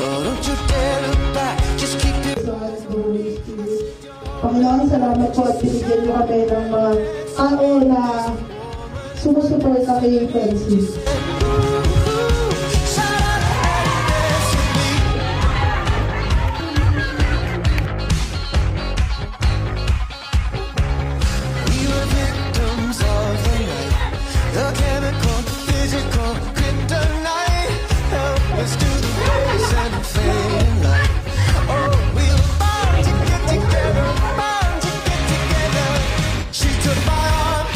Oh, don't you dare look back, just keep your Panginoon, salamat po at binigyan niyo kami ng mga tao na sumusuporta kay Francis. We were victims of the night, the chemical, physical, kryptonite. Help us to the race and fading light. Oh, we were bound to get together, bound to get together. She took my arm,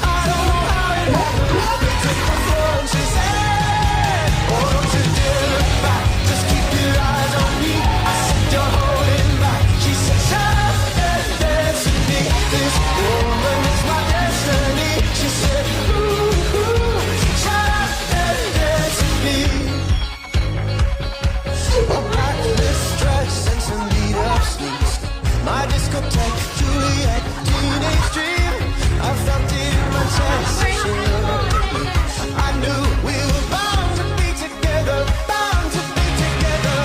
I don't know how it happened. We took the floor and she said, oh, don't you dare look back, just keep your eyes on me. I said, you're holding back. She said, shut up and dance with me. This woman is my destiny. She said, ooh, ooh, shut up and dance with me. A blacklist dress and some beat up sneaks. My discotheque, Juliet, teenage dream. I felt it in my chest. She looked at me. I knew we were bound to be together, bound to be together.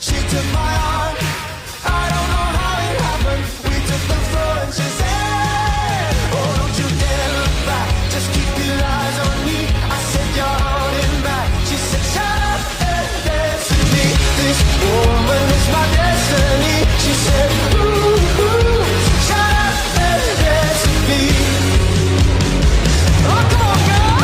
She took my arm. I don't know how it happened. We took the floor and she said, oh, don't you dare look back, just keep your eyes on me. I said, you're holding back. She said, shut up and dance with me. This woman is my destiny. She said, ooh, ooh, shut up and dance with me. Oh, come on, girl.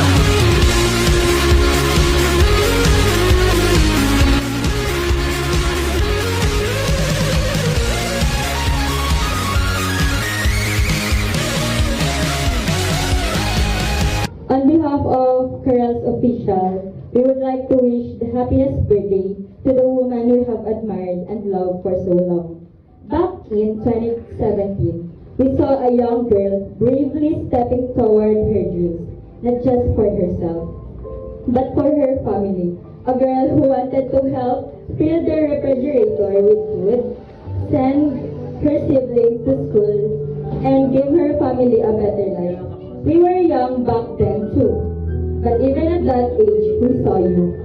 On behalf of Carel's Official, we would like to wish the happiest birthday to the woman we have admired and loved for so long. Back in 2017, we saw a young girl bravely stepping toward her dreams, not just for herself, but for her family. A girl who wanted to help fill the refrigerator with food, send her siblings to school, and give her family a better life. We were young back then too, but even at that age, we saw you.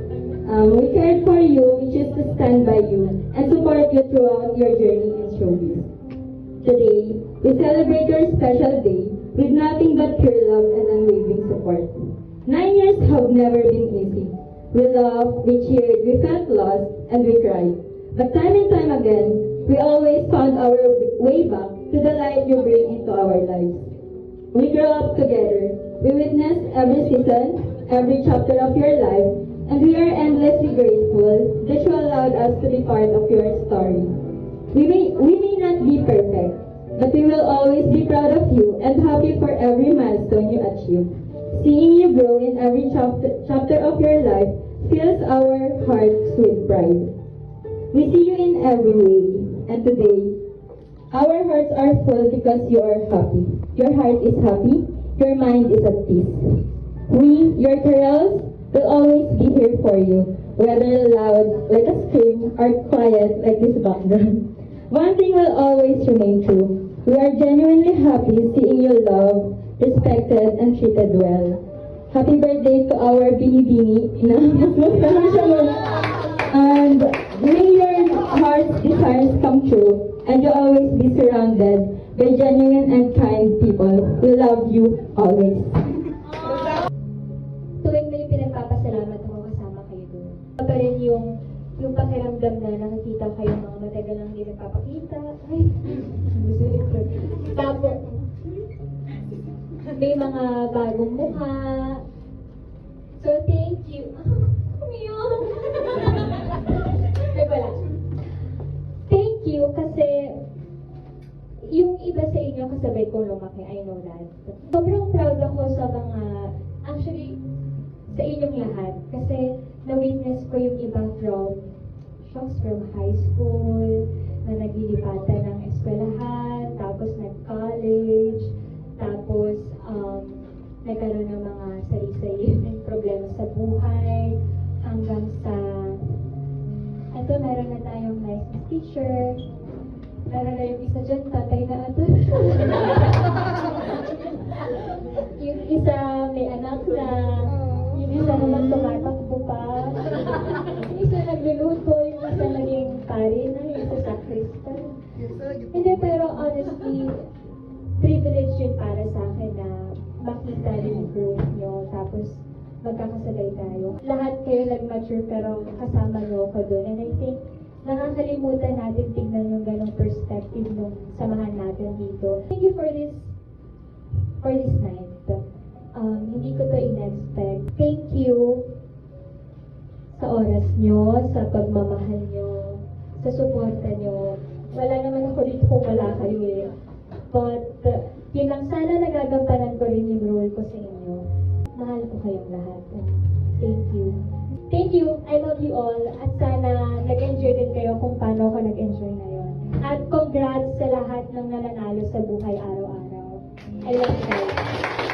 We cared for you, we chose to stand by you, and support you throughout your journey in showbiz. Today, we celebrate your special day with nothing but pure love and unwavering support. 9 years have never been easy. We laughed, we cheered, we felt lost, and we cried. But time and time again, we always found our way back to the light you bring into our lives. We grew up together. We witnessed every season, every chapter of your life, and we are endlessly grateful that you allowed us to be part of your story. We may not be perfect, but we will always be proud of you and happy for every milestone you achieve. Seeing you grow in every chapter of your life fills our hearts with pride. We see you in every way, and today, our hearts are full because you are happy. Your heart is happy, your mind is at peace. We, your Carels, will always be here for you, whether loud like a scream or quiet like this background. One thing will always remain true. We are genuinely happy seeing you loved, respected, and treated well. Happy birthday to our Bini-Bini. And may your heart's desires come true, and you always be surrounded by genuine and kind people who love you always. Tuwing may pinagpapasalamat ako kasama kayo doon. Pa rin yung pakiramdam na nakikita kayo mga matagal lang hindi nagpapakita. Ay, tapos, may mga bagong mukha. So, thank you. Umiyak. Ay, wala. Thank you kasi yung iba sa inyo kasabay kong lumaki, I know that. Sobrang proud ako sa mga, actually, sa inyong lahat. Kasi na-witness ko yung iba from high school, na naglilipatan ng eskwelahan, tapos nag-college, tapos nagkaroon ng mga sarili-sariling problema sa buhay, hanggang sa, eto, meron na tayong nice teacher, meron na yung isa dyan, tatay na ato. Yung isa may anak na, yung isa naman tumatakbo pa, yung isa nagluluto, yung magkakasabay tayo. Lahat kayo nag-mature pero kasama niyo ako doon. And I think nakakalimutan natin tignan yung ganong perspective nung samahan natin dito. Thank you for this night. Hindi ko to in-expect. Thank you sa oras nyo, sa pagmamahal nyo, sa suporta nyo. Wala naman ako dito kung wala kayo eh. But, yun lang, sana nagagampanan ko rin yung role ko sa inyo. Mahal ko kayong lahat. Thank you. Thank you. I love you all. At sana nag-enjoy din kayo kung paano ako nag-enjoy ngayon. At congrats sa lahat ng nananalo sa buhay araw-araw. I love you guys.